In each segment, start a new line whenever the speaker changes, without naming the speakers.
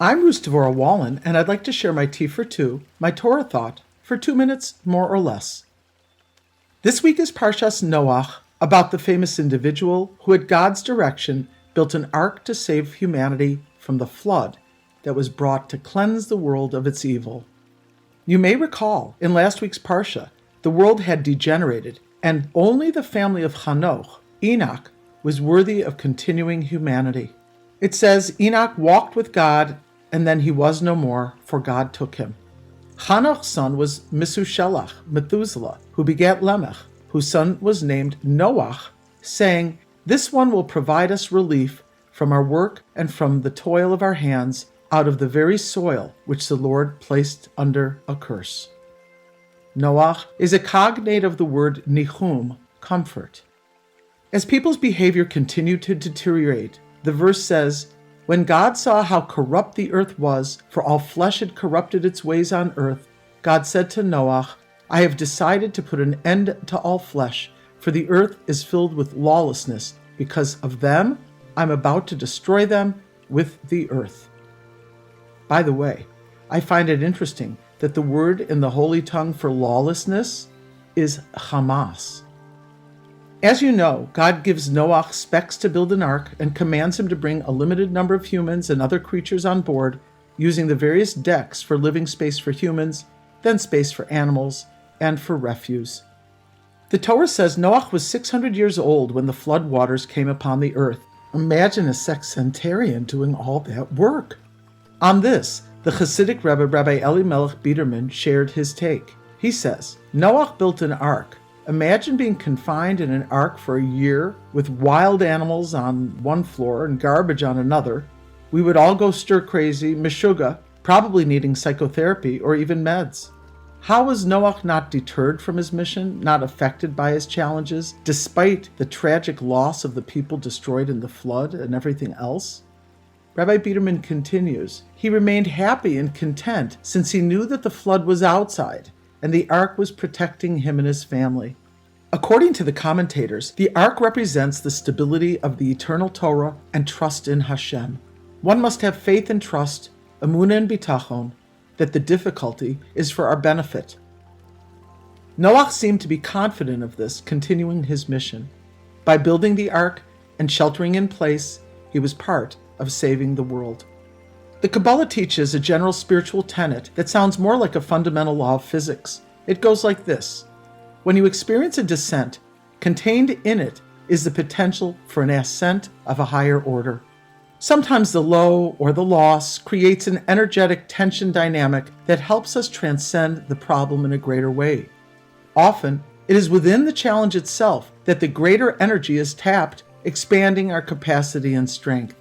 I'm Devorah Wallen, and I'd like to share my Tea for Two, my Torah thought, for 2 minutes, more or less. This week is Parshas Noach, about the famous individual who at God's direction built an ark to save humanity from the flood that was brought to cleanse the world of its evil. You may recall, in last week's Parsha, the world had degenerated, and only the family of Hanoch, Enoch, was worthy of continuing humanity. It says Enoch walked with God, and then he was no more, for God took him. Hanoch's son was Metushelach, Methuselah, who begat Lamech, whose son was named Noach, saying, "This one will provide us relief from our work and from the toil of our hands, out of the very soil which the Lord placed under a curse." Noach is a cognate of the word nichum, comfort. As people's behavior continued to deteriorate, the verse says, "When God saw how corrupt the earth was, for all flesh had corrupted its ways on earth, God said to Noach, I have decided to put an end to all flesh, for the earth is filled with lawlessness. Because of them, I'm about to destroy them with the earth." By the way, I find it interesting that the word in the Holy Tongue for lawlessness is Hamas. As you know, God gives Noach specs to build an ark and commands him to bring a limited number of humans and other creatures on board, using the various decks for living space for humans, then space for animals, and for refuse. The Torah says Noach was 600 years old when the flood waters came upon the earth. Imagine a sexcentenarian doing all that work. On this, the Hasidic Rebbe, Rabbi Elimelech Biderman, shared his take. He says, Noach built an ark. Imagine being confined in an ark for a year with wild animals on one floor and garbage on another. We would all go stir-crazy, meshuggah, probably needing psychotherapy or even meds. How was Noach not deterred from his mission, not affected by his challenges, despite the tragic loss of the people destroyed in the flood and everything else? Rabbi Biderman continues, he remained happy and content since he knew that the flood was outside and the ark was protecting him and his family. According to the commentators, the ark represents the stability of the eternal Torah and trust in Hashem. One must have faith and trust, emunah and bitachon, that the difficulty is for our benefit. Noach seemed to be confident of this, continuing his mission. By building the ark and sheltering in place, he was part of saving the world. The Kabbalah teaches a general spiritual tenet that sounds more like a fundamental law of physics. It goes like this. When you experience a descent, contained in it is the potential for an ascent of a higher order. Sometimes the low or the loss creates an energetic tension dynamic that helps us transcend the problem in a greater way. Often, it is within the challenge itself that the greater energy is tapped, expanding our capacity and strength.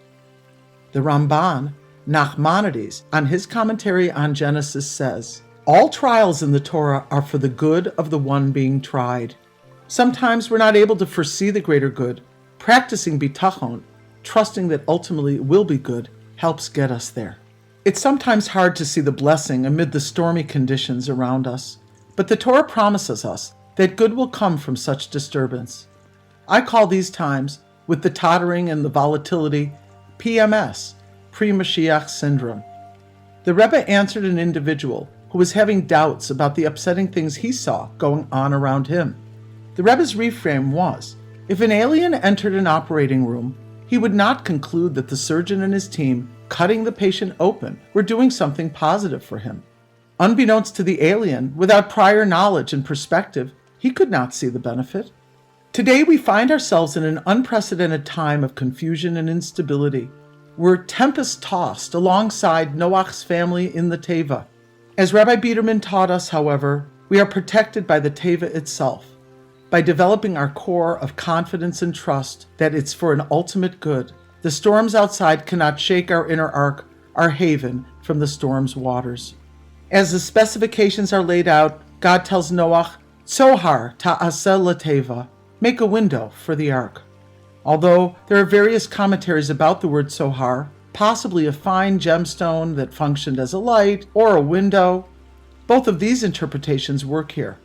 The Ramban, Nachmanides, on his commentary on Genesis says, all trials in the Torah are for the good of the one being tried. Sometimes we're not able to foresee the greater good. Practicing bitachon, trusting that ultimately it will be good, helps get us there. It's sometimes hard to see the blessing amid the stormy conditions around us, but the Torah promises us that good will come from such disturbance. I call these times, with the tottering and the volatility, PMS, pre-Mashiach syndrome. The Rebbe answered an individual who was having doubts about the upsetting things he saw going on around him. The Rebbe's reframe was, if an alien entered an operating room, he would not conclude that the surgeon and his team, cutting the patient open, were doing something positive for him. Unbeknownst to the alien, without prior knowledge and perspective, he could not see the benefit. Today we find ourselves in an unprecedented time of confusion and instability. We're tempest-tossed alongside Noach's family in the Teva. As Rabbi Biderman taught us, however, we are protected by the Teva itself, by developing our core of confidence and trust that it's for an ultimate good. The storms outside cannot shake our inner ark, our haven, from the storm's waters. As the specifications are laid out, God tells Noach, Tzohar ta'aseh lateva, make a window for the ark. Although there are various commentaries about the word Tzohar, possibly a fine gemstone that functioned as a light or a window, both of these interpretations work here.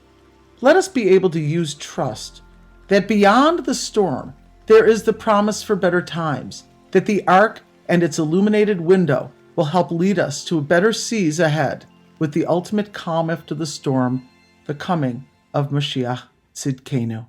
Let us be able to use trust that beyond the storm, there is the promise for better times, that the ark and its illuminated window will help lead us to better seas ahead, with the ultimate calm after the storm, the coming of Mashiach Tzidkenu.